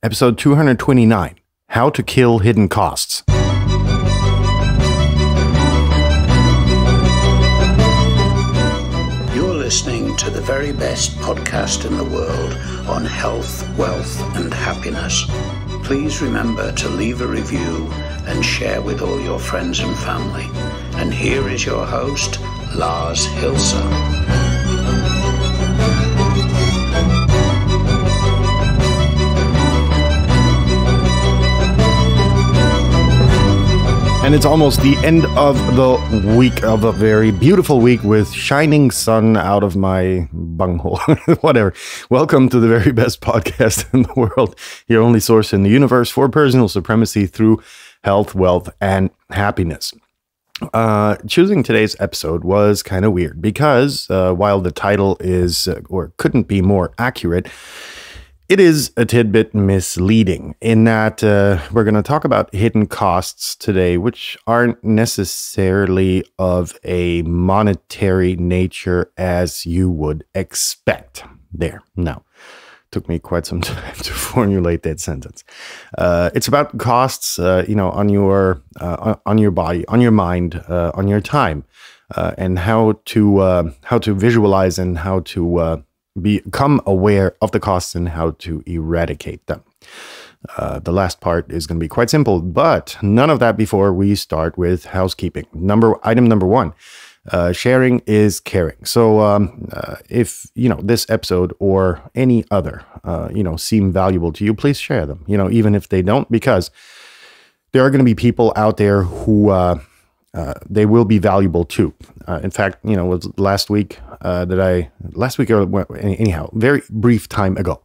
episode 229, How to Kill Hidden Costs. You're listening to the very best podcast in the world on health, wealth, and happiness. Please remember to leave a review and share with all your friends and family. And here is your host, Lars Hilsa. And it's almost the end of the week, of a very beautiful week with shining sun out of my bunghole. Whatever. Welcome to the very best podcast in the world. Your only source in the universe for personal supremacy through health, wealth, and happiness. Choosing today's episode was kind of weird because while the title is, or couldn't be more accurate, it is a tidbit misleading in that we're going to talk about hidden costs today, which aren't necessarily of a monetary nature as you would expect. No. Took me quite some time to formulate that sentence. It's about costs, on your body, on your mind, on your time, and how to visualize and how to become aware of the costs and how to eradicate them. The last part is going to be quite simple, but none of that before we start with housekeeping. Item number one, sharing is caring. So if, this episode or any other, seem valuable to you, please share them, even if they don't, because there are going to be people out there who they will be valuable too. In fact, it was last week very brief time ago,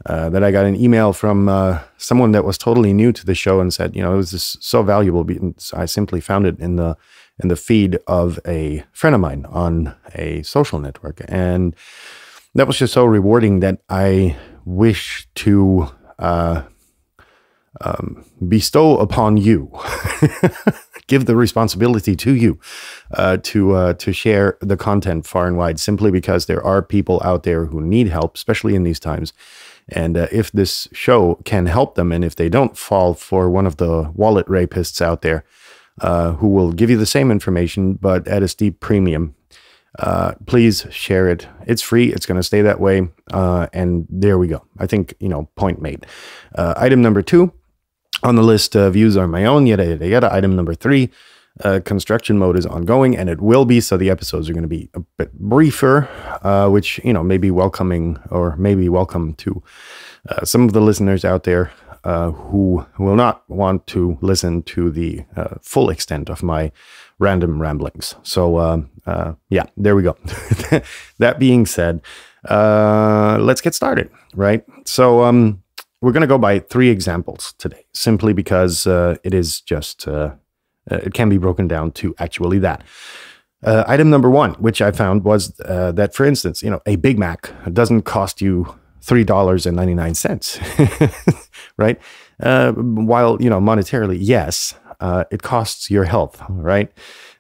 that I got an email from someone that was totally new to the show and said, it was just so valuable. I simply found it in the feed of a friend of mine on a social network. And that was just so rewarding that I wish to bestow upon you, give the responsibility to you to share the content far and wide, simply because there are people out there who need help, especially in these times. And if this show can help them, and if they don't fall for one of the wallet rapists out there who will give you the same information but at a steep premium, please share it. It's free. It's going to stay that way. And there we go. I think, point made. Item number two on the list, views are my own, yada, yada, yada. Item number three, construction mode is ongoing, and it will be. So the episodes are going to be a bit briefer, which, may be welcoming, or maybe welcome to some of the listeners out there who will not want to listen to the full extent of my random ramblings. So, there we go. That being said, let's get started, right? So, we're going to go by three examples today, simply because it is just, it can be broken down to actually that. Item number one, which I found, was that, for instance, a Big Mac doesn't cost you $3.99, right? While, monetarily, yes, it costs your health, right?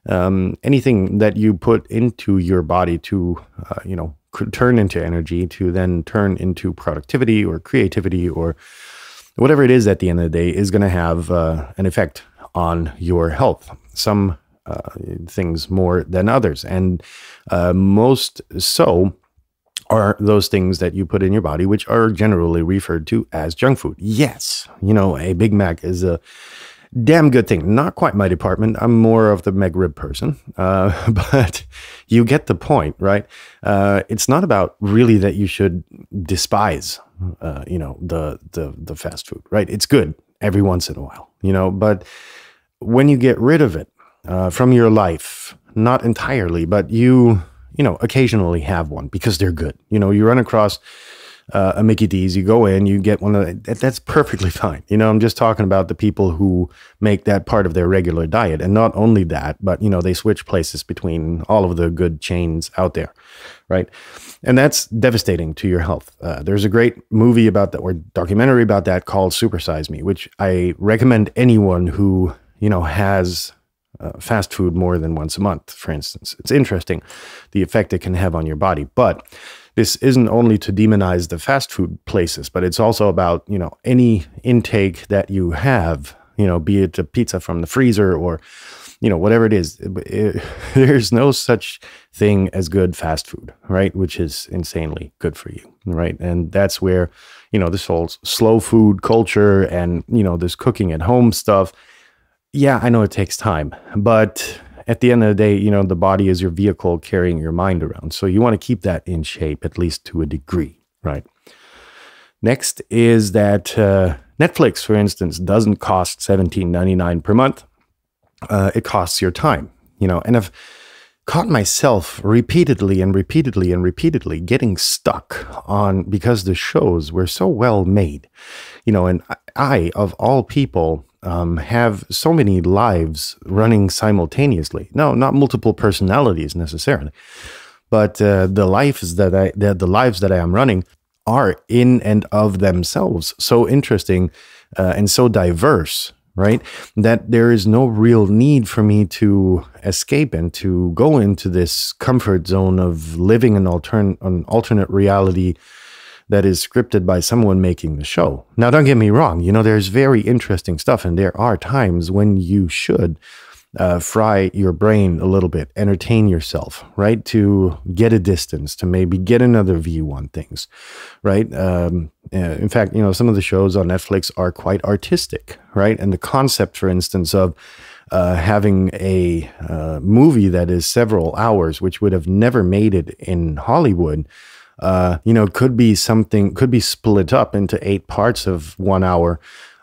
Anything that you put into your body to, could turn into energy, to then turn into productivity or creativity or whatever it is at the end of the day, is going to have an effect on your health. Some things more than others. And most so are those things that you put in your body, which are generally referred to as junk food. Yes, a Big Mac is a damn good thing. Not quite my department. I'm more of the McRib person, but you get the point, right? It's not about really that you should despise, the fast food, right? It's good every once in a while, but when you get rid of it from your life, not entirely, but you occasionally have one because they're good. You run across a Mickey D's, you go in, you get one of that's perfectly fine. I'm just talking about the people who make that part of their regular diet. And not only that, but, they switch places between all of the good chains out there, right? And that's devastating to your health. There's a great movie about that, or documentary about that, called Super Size Me, which I recommend anyone who, has fast food more than once a month, for instance. It's interesting the effect it can have on your body. But this isn't only to demonize the fast food places, but it's also about, any intake that you have, be it a pizza from the freezer or, whatever it is. There's no such thing as good fast food, right? Which is insanely good for you, right? And that's where, this whole slow food culture and, this cooking at home stuff. Yeah, I know it takes time, but at the end of the day, the body is your vehicle carrying your mind around. So you want to keep that in shape, at least to a degree, right? Next is that Netflix, for instance, doesn't cost $17.99 per month. It costs your time, and I've caught myself repeatedly getting stuck on, because the shows were so well made, and I, of all people, have so many lives running simultaneously. No, not multiple personalities necessarily, but the lives that I am running are in and of themselves so interesting and so diverse, right? That there is no real need for me to escape and to go into this comfort zone of living an alternate reality that is scripted by someone making the show. Now, don't get me wrong, there's very interesting stuff, and there are times when you should fry your brain a little bit, entertain yourself, right? To get a distance, to maybe get another view on things, right? In fact, some of the shows on Netflix are quite artistic, right? And the concept, for instance, of having a movie that is several hours, which would have never made it in Hollywood, could be split up into 8 parts of 1 hour,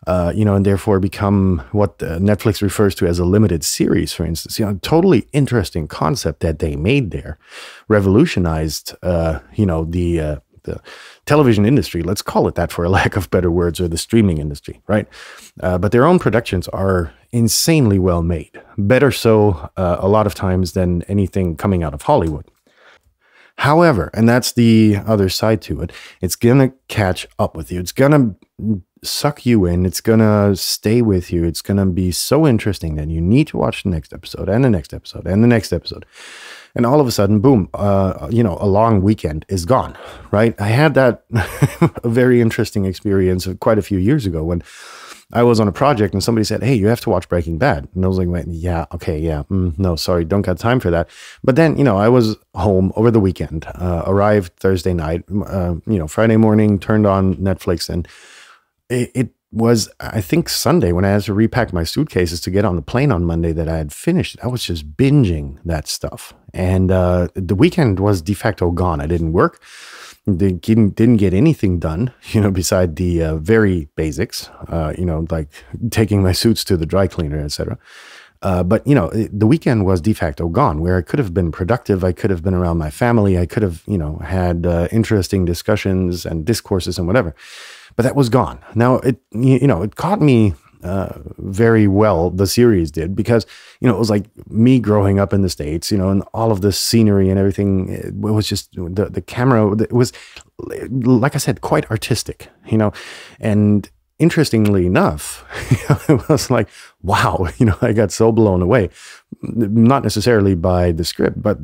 and therefore become what Netflix refers to as a limited series, for instance. Totally interesting concept that they made there, revolutionized, the television industry, let's call it that for a lack of better words, or the streaming industry, right? But their own productions are insanely well made, better so a lot of times than anything coming out of Hollywood. However, and that's the other side to it, it's going to catch up with you. It's going to suck you in. It's going to stay with you. It's going to be so interesting that you need to watch the next episode and the next episode and the next episode. And all of a sudden, boom, a long weekend is gone, right? I had that a very interesting experience quite a few years ago when I was on a project and somebody said, hey, you have to watch Breaking Bad. And I was like, no, sorry, don't got time for that. But then, I was home over the weekend, arrived Thursday night, Friday morning, turned on Netflix, and it was, I think, Sunday when I had to repack my suitcases to get on the plane on Monday that I had finished. I was just binging that stuff. And the weekend was de facto gone. I didn't work. Didn't get anything done, beside the very basics, like taking my suits to the dry cleaner, etc. But the weekend was de facto gone, where I could have been productive. I could have been around my family. I could have, had interesting discussions and discourses and whatever. But that was gone. Now it caught me very well, the series did, because it was like me growing up in the States, and all of the scenery and everything. It was just the camera. It was, like I said, quite artistic, and interestingly enough, it was like, wow, I got so blown away, not necessarily by the script, but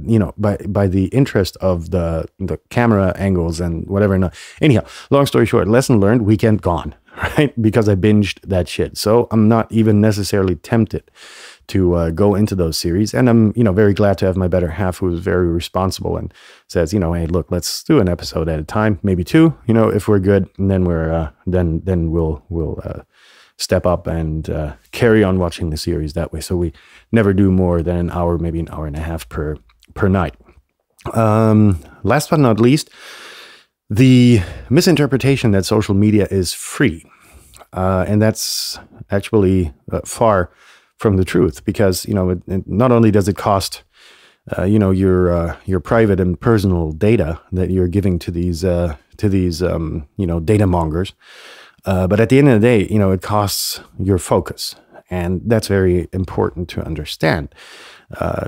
by the interest of the camera angles and whatever. No, anyhow, long story short, lesson learned, weekend gone. Right? Because I binged that shit. So I'm not even necessarily tempted to go into those series. And I'm, very glad to have my better half, who is very responsible and says, hey, look, let's do an episode at a time, maybe 2, if we're good. And then then we'll step up and carry on watching the series that way. So we never do more than an hour, maybe an hour and a half per night. Last but not least, the misinterpretation that social media is free. And that's actually far from the truth, because, it not only does it cost, your private and personal data that you're giving to these data mongers, but at the end of the day, it costs your focus. And that's very important to understand.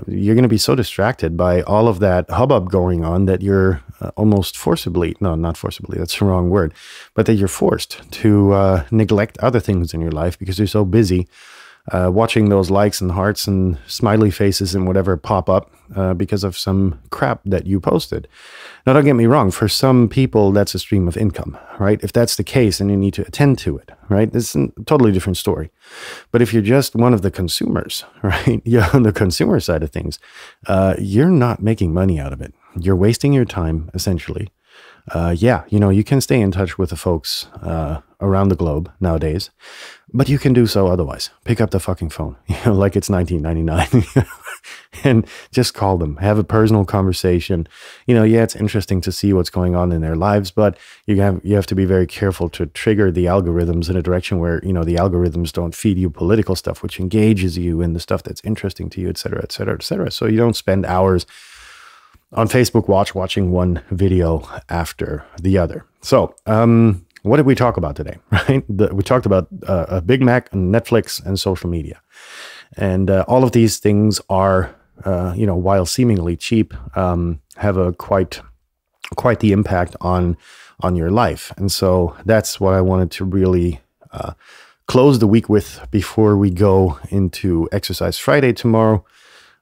You're going to be so distracted by all of that hubbub going on that you're almost forcibly, no, not forcibly, that's the wrong word, but that you're forced to neglect other things in your life because you're so busy watching those likes and hearts and smiley faces and whatever pop up because of some crap that you posted. Now, don't get me wrong. For some people, that's a stream of income, right? If that's the case, and you need to attend to it, right? It's a totally different story. But if you're just one of the consumers, right? You're on the consumer side of things, you're not making money out of it. You're wasting your time, essentially. You can stay in touch with the folks around the globe nowadays, but you can do so otherwise. Pick up the fucking phone, like it's 1999, and just call them. Have a personal conversation. It's interesting to see what's going on in their lives, but you have to be very careful to trigger the algorithms in a direction where the algorithms don't feed you political stuff, which engages you in the stuff that's interesting to you, et cetera, et cetera, et cetera. So you don't spend hours on Facebook watching one video after the other. So, what did we talk about today, right? We talked about a Big Mac and Netflix and social media. And all of these things are, while seemingly cheap, have a quite the impact on your life. And so that's what I wanted to really close the week with before we go into Exercise Friday tomorrow.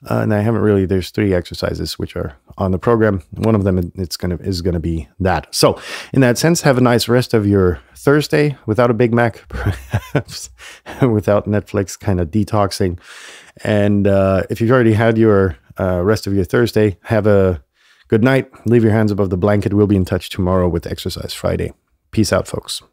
And I haven't really, there's 3 exercises which are on the program. One of them is going to be that. So in that sense, have a nice rest of your Thursday without a Big Mac, perhaps without Netflix, kind of detoxing. And if you've already had your rest of your Thursday, have a good night. Leave your hands above the blanket. We'll be in touch tomorrow with Exercise Friday. Peace out, folks.